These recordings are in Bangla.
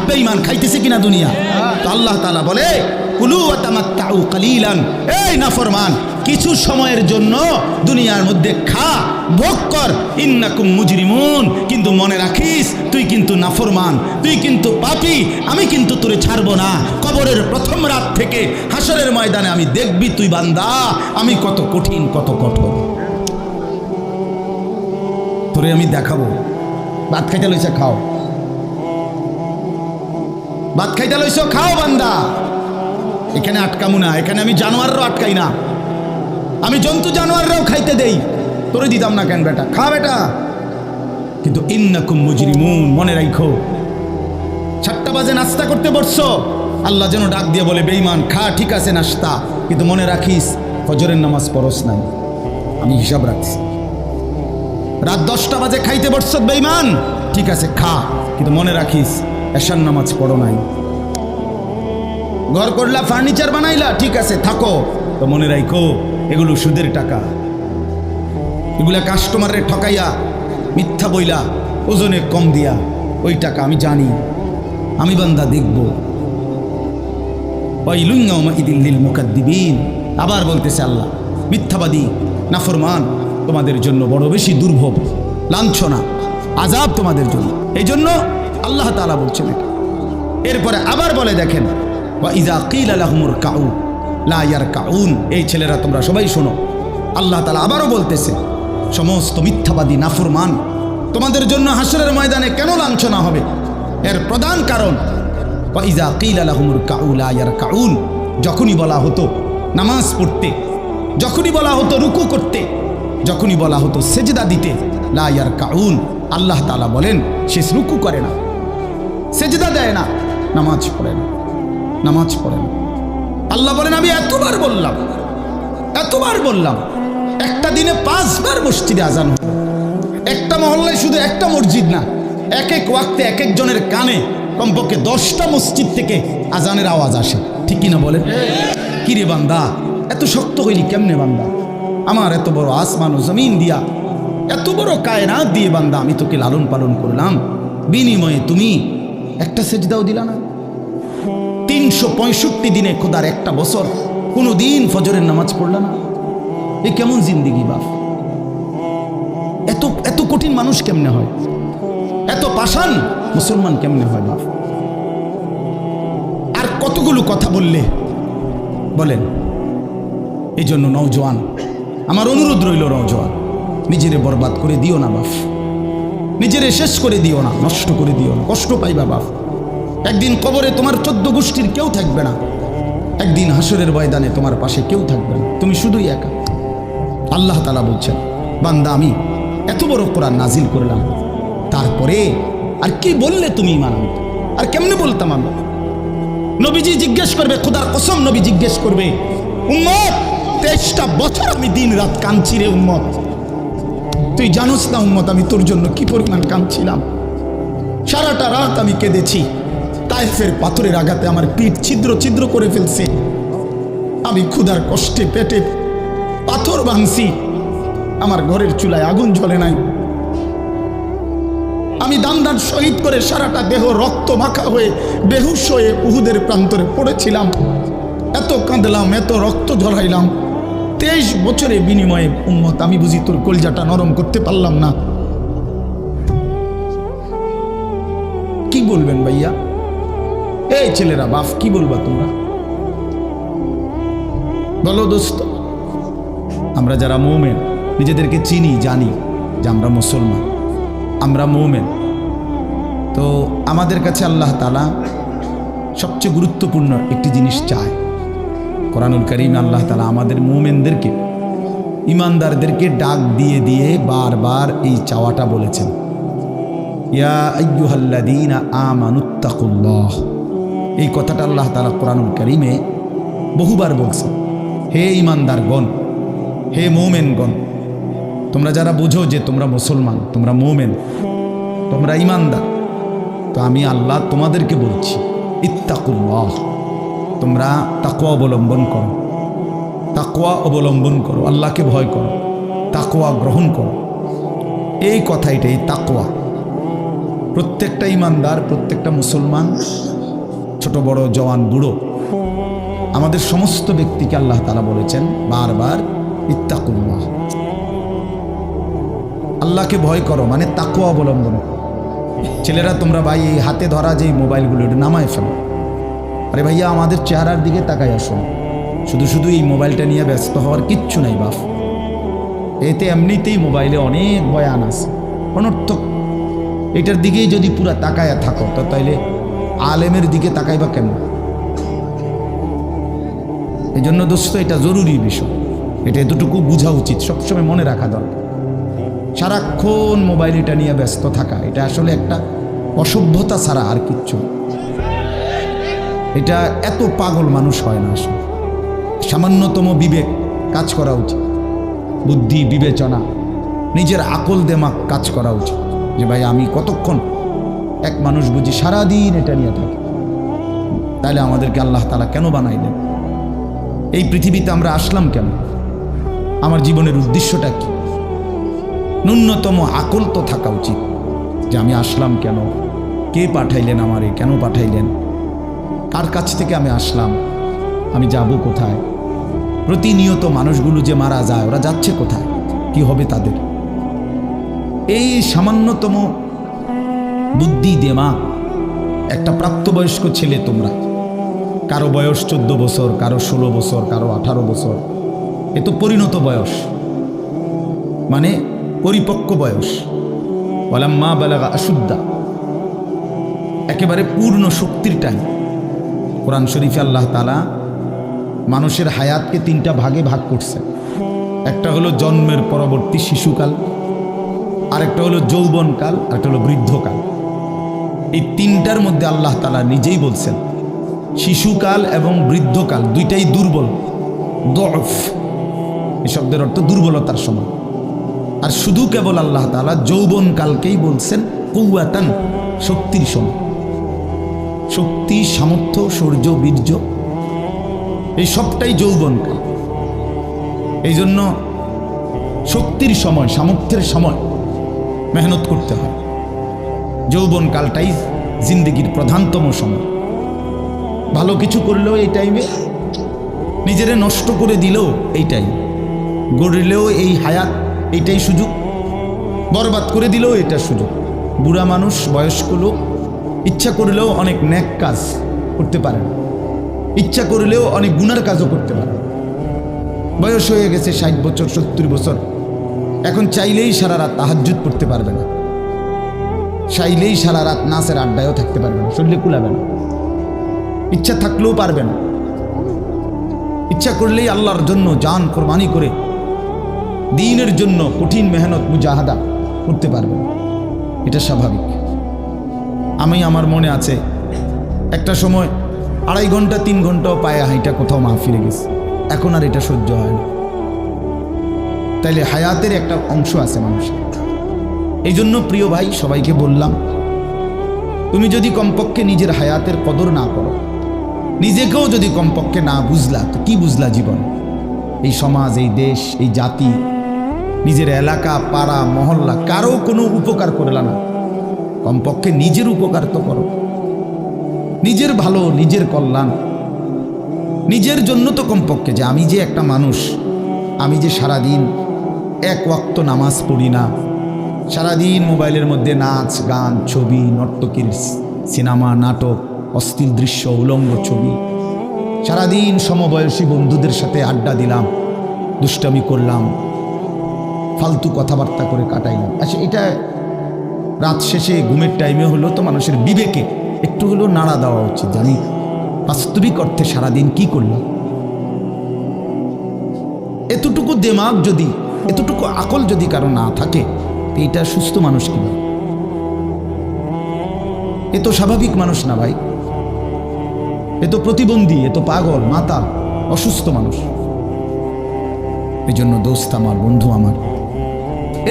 বেঈমান খাইতেছে কিনা দুনিয়া? তো আল্লাহ তাআলা বলে কুলু ওয়া তামাত্তাউ কালিলান, এই নাফরমান কিছু সময়ের জন্য দুনিয়ার মধ্যে খা, ভোগ কর, ইন্নাকুম মুজরিমুন, কিন্তু মনে রাখিস তুই কিন্তু নাফরমান, তুই কিন্তু পাপী, আমি কিন্তু তোরে ছাড়বো না। কবরের প্রথম রাত থেকে হাসরের ময়দানে আমি দেখবি তুই বান্দা আমি কত কঠিন কত কঠোর, তোরে আমি দেখাবো। ভাত খাইতে লইছে খাও, ভাত খাইতে লইছো খাও বান্দা, এখানে আটকামু না, এখানে আমি জানোয়াররাও আটকাই না, আমি জন্তু জানোয়াররাও খাইতে দেই, তোরে দিতাম না কেন বেটা, খা বেটা। কিন্তু ইন্নাকুম মুজরিমুন, মনে রাখো 7টা বাজে নাস্তা করতে বসছো, আল্লাহ যেন ডাক দিয়ে বলে বেঈমান খা, ঠিক আছে নাস্তা, কিন্তু মনে রাখিস ফজরের নামাজ পড়স নাই, আমি হিসাব রাখছি। রাত 10টা বাজে খাইতে বসছো বেঈমান, ঠিক আছে খা, কিন্তু মনে রাখিস এশার নামাজ পড়ো নাই। ঘর করলা, ফার্নিচার বানাইলা, ঠিক আছে থাকো, তো মনে রাখো এগুলো সুদের টাকা, এগুলা কাস্টমারের ঠকাইয়া মিথ্যা বইলা ওজনে কম দিয়া ওই টাকা আমি জানি, আমি বান্দা দেখব। ওয়াইলুন ইয়াউমাইযিল লিল মুকাদ্দিবিন, আবার বলতেছে আল্লাহ মিথ্যাবাদী নাফরমান তোমাদের জন্য বড় বেশি দুর্ভোগ, লাঞ্ছনা, আযাব তোমাদের জন্য। এই জন্য আল্লাহ তাআলা বলছেন এটা। এরপরে আবার বলে দেখেন ওয়া ইযা কিলা লাহুমুর কাউ লা ইয়ারকাউন, এই ছেলেরা তোমরা সবাই শোনো, আল্লাহ তাআলা আবারও বলতেছে সমস্ত মিথ্যাবাদী নাফরমান তোমাদের জন্য হাসরের ময়দানে কেন লাঞ্ছনা হবে, এর প্রধান কারণ ওয়া ইযা কিলা লাহুমুর কাউ লা ইয়ারকাউন, যখনই বলা হতো নামাজ পড়তে, যখনই বলা হতো রুকু করতে, যখনই বলা হতো সেজদা দিতে, লা ইয়ারকাউন, আল্লাহ তাআলা বলেন সে রুকু করে না, সেজদা দেয় না, নামাজ পড়ে না, নামাজ পড়ে না। আল্লাহ বলেন আমি এতবার বললাম, একটা দিনে 5 বার মসজিদে আজান হবে, একটা মহল্লায় শুধু একটা মসজিদ না, এক এক ওয়াক্তে এক একজনের কানে কমপক্ষে 10টা মসজিদ থেকে আজানের আওয়াজ আসে, ঠিক কিনা বলেন? কিরে বান্দা এত শক্ত হইলি কেমনে বান্দা, আমার এত বড় আসমান ও জমিন দিয়া, এত বড় কায়নাত দিয়ে বান্দা আমি তোকে লালন পালন করলাম, বিনিময়ে তুমি একটা সেজদাও দিলা না। 365 দিনে খোদার একটা বছর কোনো দিন ফজরের নামাজ পড়লা না, এ কেমন জিন্দিগি বাপ? এত এত কঠিন মানুষ কেমনে হয়, এত পাষাণ মুসলমান কেমনে হয় বাপ? আর কতগুলো কথা বললে বলেন। এই জন্য নওজোয়ান, আমার অনুরোধ রইল নওজোয়ান, নিজেরে বরবাদ করে দিও না বাপ, নিজেরে শেষ করে দিও না, নষ্ট করে দিও না, কষ্ট পাইবা বাপ। একদিন কবরে তোমার 14 গোষ্ঠীর কেউ থাকবে না, একদিন হাসরের ময়দানে তোমার পাশে কেউ থাকবে না, তুমি শুধুই একা। আল্লাহ তাআলা বলছেন বান্দা আমি এত বড় কোরআন নাজিল করলাম, তারপরে আর কি বললে তুমি ঈমান আনতে? আর কেমনে বলতাম আমি? নবীজি জিজ্ঞেস করবে, খোদার কসম নবী জিজ্ঞেস করবে, উম্মত 23টা বছর আমি দিন রাত কাঁদছি রে উম্মত, তুই জানোস না উম্মত আমি তোর জন্য কি পরিমাণ কাঁদছিলাম, সারাটা রাত আমি কেঁদেছি, তায়েফের পাথরের আঘাতে আমার পিঠ ছিদ্র ছিদ্র করে ফেলছে, আমি ক্ষুধার কষ্টে পেটে পাথর ভাঙছি, আমার ঘরের চুলায় আগুন জ্বলে নাই, আমি দান দান শহীদ করে সারাটা দেহ রক্ত মাখা হয়ে বেহুশ হয়ে উহুদের প্রান্তরে পড়েছিলাম, এত কাঁদলাম, এত রক্ত ঝরাইলাম, 23 বছরের বিনিময়ে উম্মত আমি বুঝি তোর কলজাটা নরম করতে পারলাম না। কি বলবেন ভাইয়া? এই ছেলেরা বাপ কি বলবা তোমরা? বলো দোস্ত, আমরা যারা মুমিন নিজেদেরকে চিনি, জানি যে আমরা মুসলমান, আমরা মুমিন, তো আমাদের কাছে আল্লাহ তাআলা সবচেয়ে গুরুত্বপূর্ণ একটি জিনিস চায়। কোরআনুল কারীমে আল্লাহ তাআলা আমাদের মুমিনদেরকে, ইমানদারদেরকে ডাক দিয়ে দিয়ে বারবার এই চাওয়াটা বলেছেন, ইয়া আইয়ুহাল্লাযীনা আমানুত্তাকুল্লাহ, এই কথাটা আল্লাহ তাআলা কোরআনুল কারীমে বহুবার বলছেন। হে ইমানদারগণ, হে মুমিনগণ, তোমরা যারা বুঝো যে তোমরা মুসলমান, তোমরা মুমিন, তোমরা ইমানদার, তো আমি আল্লাহ তোমাদেরকে বলছি ইত্তাকুল্লাহ, তোমরা তাকওয়া অবলম্বন করো, তাকওয়া অবলম্বন করো, আল্লাহকে ভয় করো, তাকওয়া গ্রহণ করো। এই কথা, এটাই তাকওয়া। প্রত্যেকটা ইমানদার, প্রত্যেকটা মুসলমান, ছোট বড়, জওয়ান বুড়ো, আমাদের সমস্ত ব্যক্তিকে আল্লাহ তাআলা বলেছেন বারবার ইত্তাকুল্লাহ, আল্লাহকে ভয় করো, মানে তাকওয়া অবলম্বন। ছেলেরা তোমরা ভাই এই হাতে ধরা যে মোবাইলগুলো এটা নামায় ফেলো। আরে ভাইয়া আমাদের চেহারার দিকে তাকাই আসুন, শুধু শুধু এই মোবাইলটা নিয়ে ব্যস্ত হওয়ার কিচ্ছু নাই বাপ। এতে এমনিতেই মোবাইলে অনেক বয়ান আছে অনর্থক, এটার দিকেই যদি পুরা তাকায়া থাকো তো তাইলে আলেমের দিকে তাকাইবা কেন? এই জন্য দোস্ত এটা জরুরি বিষয়, এটা এতটুকু বোঝা উচিত, সবসময় মনে রাখা দরকার। সারাক্ষণ মোবাইল এটা নিয়ে ব্যস্ত থাকা এটা আসলে একটা অসভ্যতা ছাড়া আর কিচ্ছু। এটা এত পাগল মানুষ হয় না আসলে। সামান্যতম বিবেক কাজ করা উচিত, বুদ্ধি বিবেচনা, নিজের আকল দেমাগ কাজ করা উচিত যে ভাই আমি কতক্ষণ। এক মানুষ বুঝি সারাদিন এটা নিয়ে থাকে, তাহলে আমাদেরকে আল্লাহ তাআলা কেন বানাইলেন? এই পৃথিবীতে আমরা আসলাম কেন? আমার জীবনের উদ্দেশ্যটা কি? ন্যূনতম আকল তো থাকা উচিত যে আমি আসলাম কেন, কে পাঠাইলেন আমারে, কেন পাঠাইলেন, কার কাছ থেকে আমি আসলাম, আমি যাব কোথায়। প্রতিনিয়ত মানুষগুলো যে মারা যায় ওরা যাচ্ছে কোথায়, কি হবে তাদের? এই সামান্যতম বুদ্ধি দেমাগ একটা প্রাপ্তবয়স্ক ছেলে, তোমরা কারো বয়স 14 বছর, কারো 16 বছর, কারো 18 বছর, এ তো পরিণত বয়স, মানে পরিপক্ক বয়স। ওয়ালাম্মা বালাগা আশুদ্দা, একেবারে পূর্ণ শক্তির টাইম। কোরআন শরীফে আল্লাহ তাআলা মানুষের হায়াতকে 3টা ভাগে ভাগ করছে। একটা হলো জন্মের পরবর্তী শিশুকাল, আরেকটা হলো যৌবনকাল, আরেকটা হলো বৃদ্ধকাল। এই 3টার মধ্যে আল্লাহ তাআলা নিজেই বলছেন শিশুকাল এবং বৃদ্ধকাল দুইটাই দুর্বল, দফ, এই শব্দের অর্থ দুর্বলতার সময়। আর শুধু কেবল আল্লাহ তাআলা যৌবনকালকেই বলছেন কুওয়াতান, শক্তির সময়। শক্তি, সামর্থ্য, শৌর্য, বীর্য এই সবটাই যৌবনকাল। এই জন্য শক্তির সময়, সামর্থ্যের সময় মেহনত করতে হয়। যৌবনকালটাই জিন্দগির প্রধানতম সময়। ভালো কিছু করলেও এই টাইমে, নিজেরে নষ্ট করে দিলেও এই টাইম, গড়লেও এই হায়াত, এইটাই সুযোগ, বরবাদ করে দিলেও এটা সুযোগ। বুড়া মানুষ, বয়স্ক লোক ইচ্ছা করলেও অনেক নেক কাজ করতে পারে না, ইচ্ছা করলেও অনেক গুনার কাজও করতে পারে। বয়স হয়ে গেছে 60 বছর, 70 বছর, এখন চাইলেই সারা রাত তাহাজ্জুদ পড়তে পারবে না, চাইলেই সারা রাত নাচের আড্ডায়ও থাকতে পারবে না, শরীরে কুলাবে না, ইচ্ছা থাকলেও পারবে না। ইচ্ছা করলেই আল্লাহর জন্য জান কোরবানি করে দ্বীনের জন্য কঠিন মেহনত মুজাহাদা করতে পারবে না। এটা স্বাভাবিক। আমি, আমার মনে আছে একটা সময় 2.5 ঘন্টা 3 ঘন্টাও পায়ে হাইটা কোথাও মাহফিলে গেছে, এখন আর এটা সহ্য হয় না। তাইলে হায়াতের একটা অংশ আছে মানুষের। এই জন্য প্রিয় ভাই, সবাইকে বললাম, তুমি যদি কমপক্ষে নিজের হায়াতের কদর না করো, নিজেকেও যদি কমপক্ষে না বুঝলা, তো কি বুঝলা জীবন? এই সমাজ, এই দেশ, এই জাতি, নিজের এলাকা, পাড়া, মহল্লা, কারো কোনো উপকার করলা না। কমপক্ষে নিজের উপকার তো করো, নিজের ভালো, নিজের কল্যাণ, নিজের জন্য তো কমপক্ষে, যে আমি যে একটা মানুষ, আমি যে সারাদিন 1 ওয়াক্ত নামাজ পড়ি না, সারাদিন মোবাইলের মধ্যে নাচ গান, ছবি, নর্তকীর সিনেমা, নাটক, অশ্লীল দৃশ্য, উলঙ্গ ছবি, সারাদিন সমবয়সী বন্ধুদের সাথে আড্ডা দিলাম, দুষ্টামি করলাম, ফালতু কথাবার্তা করে কাটাইলাম। আচ্ছা, এটা রাত শেষে ঘুমের টাইমে হলো তো মানুষের বিবেকে একটু হলেও নাড়া দেওয়া উচিত যে আমি বাস্তবিক অর্থে সারাদিন কি করলাম। এতটুকু দেমাগ যদি, এতটুকু আকল যদি কারো না থাকে, এটা সুস্থ মানুষ কিনা? এ তো স্বাভাবিক মানুষ না ভাই, এ তো প্রতিবন্ধী, এ তো পাগল, মাতাল, অসুস্থ মানুষ। এই জন্য দোস্ত আমার, বন্ধু আমার,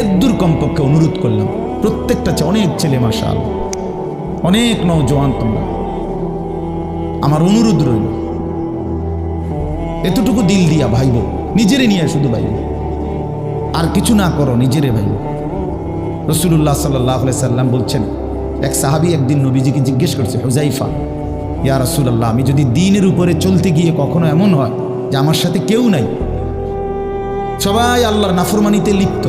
এদ্দুর কমপক্ষে অনুরোধ করলাম, প্রত্যেকটা অনেক ছেলে মাশাআল্লাহ, অনেক নওজোয়ান, তোমরা আমার অনুরোধ রইল, এতটুকু দিল দিয়া ভাইব, নিজেরে নিয়ে শুধু ভাইব, আর কিছু না করো, নিজেরে ভাইব। রাসূলুল্লাহ সাল্লাল্লাহু আলাইহি সাল্লাম বলছেন, এক সাহাবী একদিন নবীজিকে জিজ্ঞেস করছে, হুজাইফা, ইয়া রাসূলুল্লাহ, আমি যদি দ্বীনের উপরে চলতে গিয়ে কখনো এমন হয় যে আমার সাথে কেউ নাই, সবাই আল্লাহর নাফরমানিতে লিপ্ত,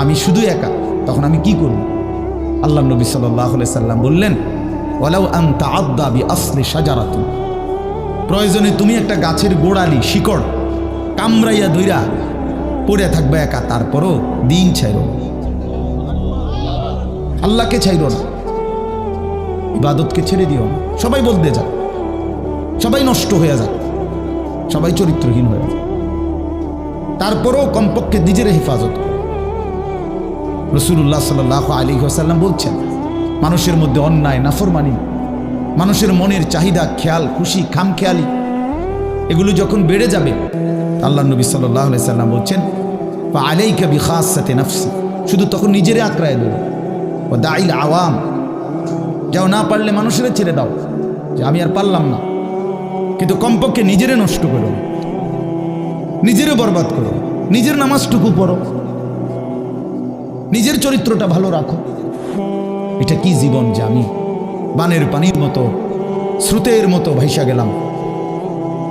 আমি শুধু একা, তখন আমি কি করব? আল্লাহ নবী সাল্লাল্লাহু আলাইহি সাল্লাম বললেন, ওয়ালাউ আন তাআদ্দা বিআসলি শাজারাতিন, প্রয়োজনে তুমি একটা গাছের গোড়ালি শিকড় কামড়াইয়া ধইরা পড়ে থাকবে একা, তারপরও দিন ছাইরো না, আল্লাহকে ছাইরো না, ইবাদতকে ছেড়ে দিও না। সবাই বলতে যাক, সবাই নষ্ট হয়ে যাক, সবাই চরিত্রহীন হয়ে যাক, তারপরও কমপক্ষে নিজের হেফাজত। রাসূলুল্লাহ সাল্লাল্লাহু আলাইহি ওয়াসাল্লাম বলছেন, মানুষের মধ্যে অন্যায়, নাফরমানি, মানুষের মনের চাহিদা, খেয়াল খুশি, খামখেয়ালি, এগুলো যখন বেড়ে যাবে, আল্লাহ নবী সাল্লাল্লাহু আলাইহি সাল্লাম বলছেন, ফাআলাইকা বিখাসাতি নাফসি, শুধু তখন নিজেরে আঁকড়ায় ধরো, ও দাইল আওয়াম, যাও, না পারলে মানুষের ছেড়ে দাও যে আমি আর পারলাম না, কিন্তু কমপক্ষে নিজেরে নষ্ট করো, নিজেরে বরবাদ করো, নিজের নামাজটুকু পড়ো, নিজের চরিত্রটা ভালো রাখো। এটা কি জীবন যে আমি বানের পানির মতো, স্রোতের মতো ভাইসা গেলাম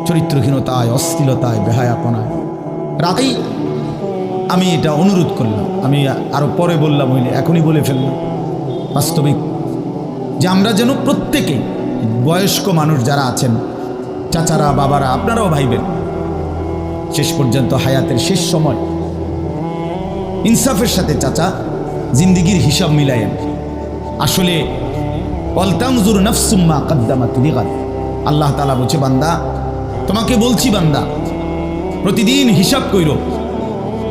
চরিত্রহীনতায়, অশ্লীলতায়, বেহায়াপনায়। রাতেই আমি এটা অনুরোধ করলাম, আমি আরো পরে বললাম, হইলে এখনই বলে ফেললাম, বাস্তবিক যে আমরা যেন প্রত্যেকে, বয়স্ক মানুষ যারা আছেন, চাচারা, বাবারা, আপনারাও ভাইবেন, শেষ পর্যন্ত হায়াতের শেষ সময় ইনসাফের সাথে চাচা জিন্দিগির হিসাব মিলায়েন। আসলে ওয়ালতানজুর নাফসুম মা কদ্দামাত লিগাদ, আল্লাহ তাআলা বলছে, বান্দা তোমাকে বলছি, বান্দা প্রতিদিন হিসাব কইরো,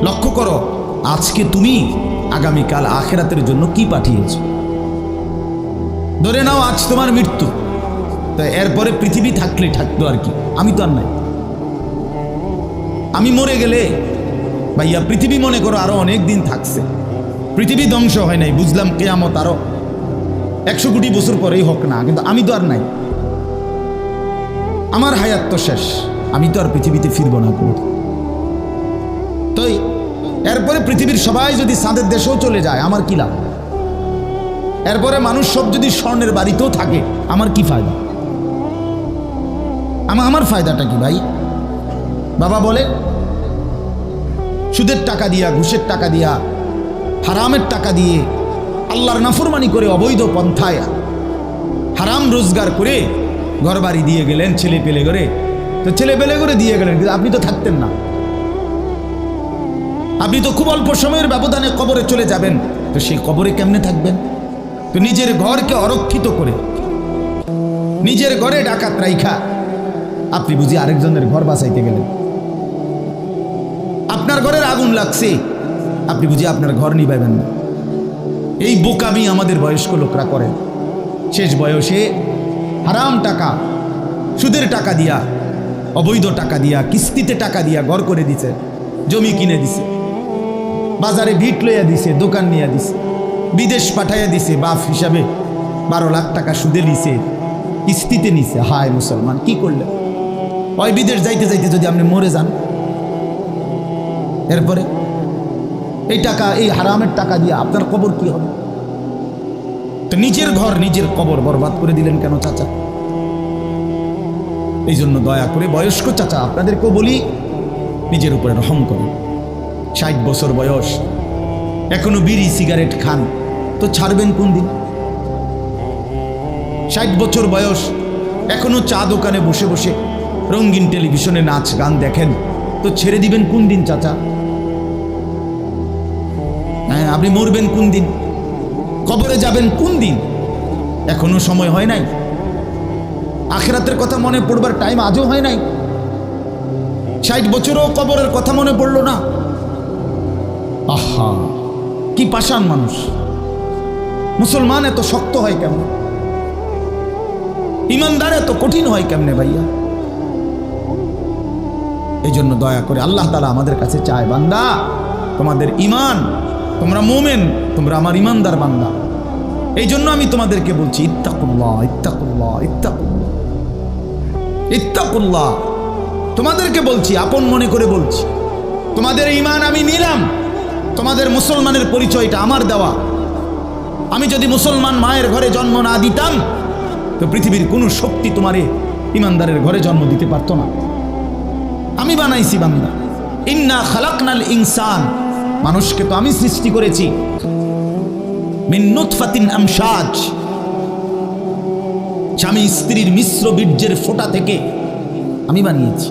লক্ষ্য করো আজকে তুমি আগামীকাল আখিরাতের জন্য কি পাঠিয়েছ। ধরে নাও আজ তোমার মৃত্যু, তো এরপরে পৃথিবী থাকলে থাকতো আর কি, আমি তো আর নাই। আমি মরে গেলে ভাইয়া পৃথিবী মনে করো আরো অনেক দিন থাকছে, পৃথিবী ধ্বংস হয় নাই, বুঝলাম কিয়ামত আরো 100 কোটি বছর পরেই হোক না, কিন্তু আমি তো আর নাই, আমার হায়াত তো শেষ, আমি তো আর পৃথিবীতে ফিরবো না কোনো। তো এরপরে পৃথিবীর সবাই যদি চাঁদের দেশেও চলে যায়, আমার কি লাভ? এরপরে মানুষ সব যদি স্বর্ণের বাড়িতেও থাকে, আমার কি ফায়দা? আমার ফায়দাটা কি ভাই? বাবা বলে, সুদের টাকা দিয়া, ঘুষের টাকা দিয়া, হারামের টাকা দিয়ে, আল্লাহর নাফরমানি করে, অবৈধ পন্থায় হারাম রোজগার করে ঘর বাড়ি দিয়ে গেলেন, ছেলে পেলে করে, তো ছেলে পেলে করে দিয়ে গেলেন, কিন্তু আপনি তো থাকতেন না, আপনি তো খুব অল্প সময়ের ব্যবধানে কবরে চলে যাবেন, তো সেই কবরে কেমনে থাকবেন? তো নিজের ঘরকে অরক্ষিত করে, নিজের ঘরে ডাকাত রাইখা আপনি বুঝি আরেকজনের ঘর বাঁচাইতে গেলেন। আপনার ঘরের আগুন লাগছে, আপনি বুঝি আপনার ঘর নিভাইবেন না। এই বোকামি আমাদের বয়স্ক লোকরা করেন। শেষ বয়সে হারাম টাকা, সুদের টাকা দিয়া, অবৈধ টাকা দিয়া, কিস্তিতে টাকা দিয়া ঘর করে দিছে, জমি কিনে দিছে, বাজারে ভিট লইয়া দিছে, দোকান নিয়ে দিছে, বিদেশ পাঠাইয়া দিছে, বাপ হিসাবে 12 লাখ টাকা সুদে নিছে, কিস্তিতে নিছে। হায় মুসলমান, কি করলেন? ওই বিদেশ যাইতে যাইতে যদি আপনি মরে যান, এরপরে এই টাকা, এই হারামের টাকা দিয়ে আপনার কবর কি হবে? তো নিজের ঘর, নিজের কবর বরবাদ করে দিলেন কেন চাচা? এই জন্য দয়া করে বয়স্ক চাচা আপনাদেরকেও বলি, নিজের উপরে রহম করুন। 60 বছর বয়স, এখনো বিড়ি সিগারেট খান, তো ছাড়বেন কোন দিন? 60 বছর বয়স, এখনো চা দোকানে বসে বসে রঙিন টেলিভিশনে নাচ গান দেখেন, তো ছেড়ে দিবেন কোন দিন চাচা? হ্যাঁ, আপনি মরবেন কোন দিন? কবরে যাবেন কোন দিন? এখনো সময় হয় নাই, আখিরাতের কথা মনে পড়বার টাইম আজও হয় নাই। 60 বছরও কবরের কথা মনে পড়লো না। আহা, কি পাষাণ মানুষ! মুসলমান এত শক্ত হয় কেমন? ইমানদার এত কঠিন হয় কেমনে ভাইয়া? এই জন্য দয়া করে আল্লাহ তাআলা আমাদের কাছে চায়, বান্দা তোমাদের ইমান, তোমরা মোমেন, তোমরা আমার ইমানদার বান্দা। এই জন্য আমি তোমাদেরকে বলছি, ইত্তাকুল্লাহ, ইত্তাকুল্লাহ, ইত্তাকুল্লাহ, ইত্তাকুল্লাহ। তোমাদেরকে বলছি, আপন মনে করে বলছি, তোমাদের ইমান আমি নিলাম, তোমাদের মুসলমানের পরিচয়টা আমার দেওয়া, আমি যদি মুসলমান মায়ের ঘরে জন্ম না দিতাম তো পৃথিবীর কোনো শক্তি তোমারে ইমানদারের ঘরে জন্ম দিতে পারতো না। আমি বানাইছি বান্দা, ইন্না খালাকনাল ইনসান, মানুষকে তো আমি সৃষ্টি করেছি মিন নুতফাতিন আমশাজ, স্বামী স্ত্রীর মিশ্র বীর্যের ফোঁটা থেকে আমি বানিয়েছি।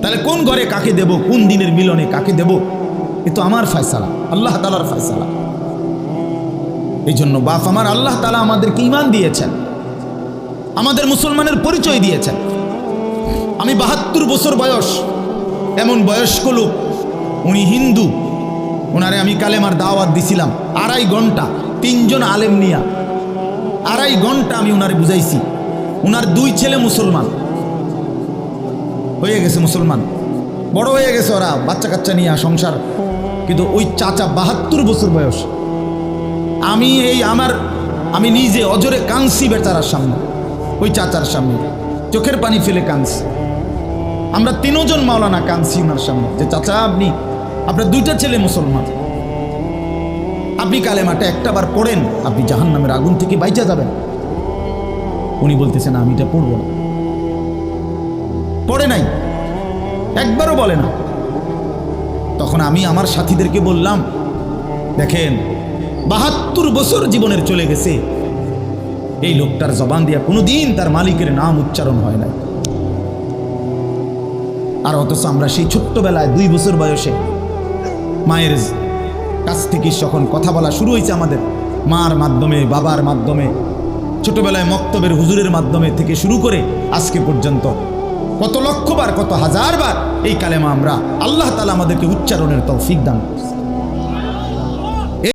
তাহলে কোন ঘরে কাকে দেব, কোন দিনের মিলনে কাকে দেব, এ তো আমার ফয়সালা, আল্লাহ তাআলার ফয়সালা। এই জন্য বাপ আমার, আল্লাহ তাআলা আমাদেরকে ঈমান দিয়েছেন, আমাদের মুসলমানের পরিচয় দিয়েছেন। আমি 72 বছর বয়স, এমন বয়স্ক লোক, উনি হিন্দু, ওনারে আমি কালেমার দাওয়াত দিছিলাম 2.5 ঘন্টা, 3 জন আলেম নিয়া 2.5 ঘন্টা আমি ওনারে বুঝাইছি। ওনার 2 ছেলে মুসলমান হয়ে গেছে, মুসলমান বড় হয়ে গেছে, ওরা বাচ্চা কাচ্চা নিয়ে সংসার। কিন্তু ওই চাচা 72 বছর বয়স, আমি নিজে অজরে কাঁদছি বেচারার সামনে, ওই চাচার সামনে চোখের পানি ফেলে কাঁদছি। আমরা 3 জন মাওলানা কাঁদছি ওনার সামনে, যে চাচা আপনার 2টা ছেলে মুসলমান, আপনি কালেমাটা একটাবার পড়েন, আপনি জাহান্নামের আগুন থেকে বাইচা যাবেন। উনি বলতেছেন আমি এটা পড়বো না, পড়ে নাই, একবারও বলে না। তখন আমি আমার সাথীদেরকে বললাম, দেখেন 72 বছর জীবনের চলে গেছে, এই লোকটার জবান দিয়া কোনোদিন তার মালিকের নাম উচ্চারণ হয় না। আর অথচ আমরা সেই ছোট্টবেলায় 2 বছর বয়সে মায়ের কাছ থেকে যখন কথা বলা শুরু হয়েছে আমাদের, মার মাধ্যমে, বাবার মাধ্যমে, ছোটবেলায় মক্তবের হুজুরের মাধ্যমে থেকে শুরু করে আজকে পর্যন্ত কত লক্ষবার, কত হাজারবার এই কালেমা আমরা, আল্লাহ তাআলা আমাদেরকে উচ্চারণের তৌফিক দান করেছে।